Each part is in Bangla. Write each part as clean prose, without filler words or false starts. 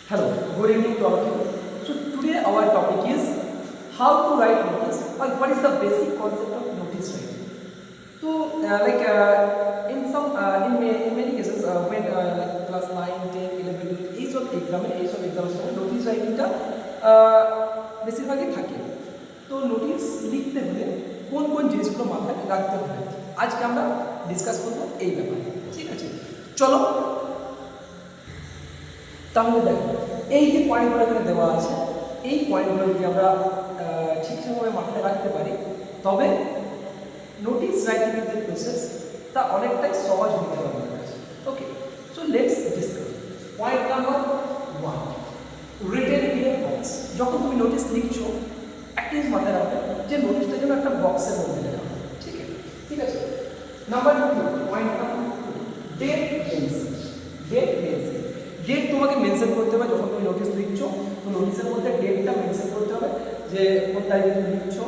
Hello, good evening to all of you. So today our topic is how to write notice or what is the basic concept of notice writing. So in many cases when like class 9, 10, 11 এইসব এক্সামের সময় নোটিস রাইটিংটা বেশিরভাগই থাকে। তো নোটিস লিখতে হলে কোন কোন জিনিসগুলো মাথায় রাখতে হবে আজকে আমরা ডিসকাস করবো এই ব্যাপারে। ঠিক আছে, চলো তাহলে দেখো এই যে পয়েন্টগুলো এখানে দেওয়া আছে এই পয়েন্টগুলো যদি আমরা ঠিকঠাকভাবে মাথায় রাখতে পারি তবে নোটিস রাইটিংয়ের যে প্রসেস তা অনেকটাই সহজ হতে পারে আমাদের কাছে। Okay, so let's discuss point number 1, written in a box. যখন তুমি নোটিস লিখছো একটা জিনিস মাথায় রাখবে যে নোটিসটা যেন একটা বক্সের মধ্যে লেখা হয়। ঠিক আছে। Number 2, point number 2, date mention. Date তোমাকে মেনশন করতে হবে যখন তুমি নোটিস লিখছো, তো নোটিসের মধ্যে ডেটটা মেনশন করতে হবে যে কোন তারিখে তুমি লিখছো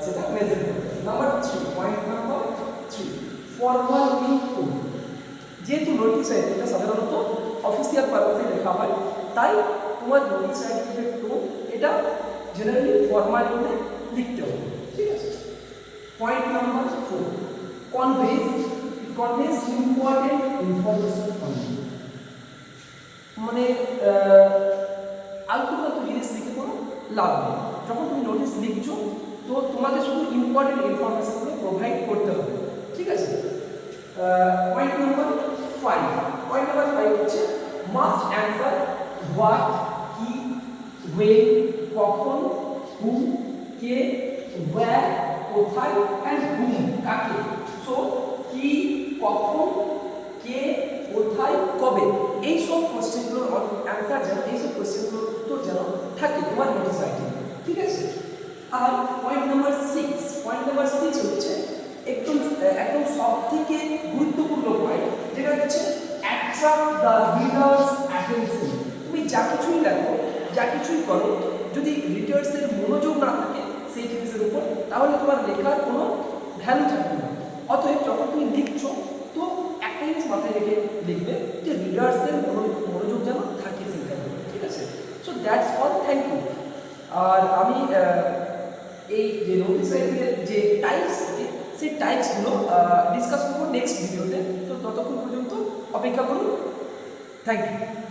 সেটা মেনশন করতে হবে। Number 3, point number 3, formal input. যেহেতু নোটিস এটা সাধারণত অফিসিয়াল পারপাসে লেখা হয় তাই তোমার নোটিস রাইটিংয়ের টোন এটা জেনারেলি ফর্মাল টোনে লিখতে হবে। ঠিক আছে। Point number 4, conveys important information only. মানে আলতু ফালতু জিনিস লিখে কোনো লাভ নেই। যখন তুমি নোটিস লিখছো তো তোমাকে শুধু ইম্পর্টেন্ট ইনফরমেশনগুলো প্রোভাইড করতে হবে। ঠিক আছে। পয়েন্ট নাম্বার 5 হচ্ছে মাস্ট অ্যান্সার হোয়াট, কি, ওয়েন, কখন, হু, কে, ওয়্যার, কোথায় অ্যান্ড হুম, কাকে। সো কি, কখন, কে, কোথায়, কবে, এইসব কোশ্চেনগুলোর অ্যান্সার যেন এইসব কোশ্চেনগুলোর উত্তর যেন থাকে তোমার নোটিস রাইটিং। ঠিক আছে। আর পয়েন্ট নাম্বার 6 হচ্ছে একদম সব থেকে গুরুত্বপূর্ণ পয়েন্ট, যেটা হচ্ছে অ্যাট্রাক্ট দ্য রিডার্স অ্যাটেনশন। তুমি যা কিছুই লেখো, যা কিছুই করো, যদি রিডার্সের মনোযোগ না থাকে সেই জিনিসের উপর তাহলে তোমার লেখার কোনো ভ্যালু থাকবে না। অতএব যখন তুমি লিখছো তো একটা জিনিস মাথায় রেখে লিখবে যে রিডার্সের মনোযোগ যেন থাকে সেইটার উপর। ঠিক আছে। So that's all, thank you. আর আমি এই যে নোটিস রাইটিংয়ের যে টাইপস থাকে সেই টাইপসগুলো ডিসকাস করবো নেক্সট ভিডিওতে। তো ততক্ষণ পর্যন্ত অপেক্ষা করুন। Thank you.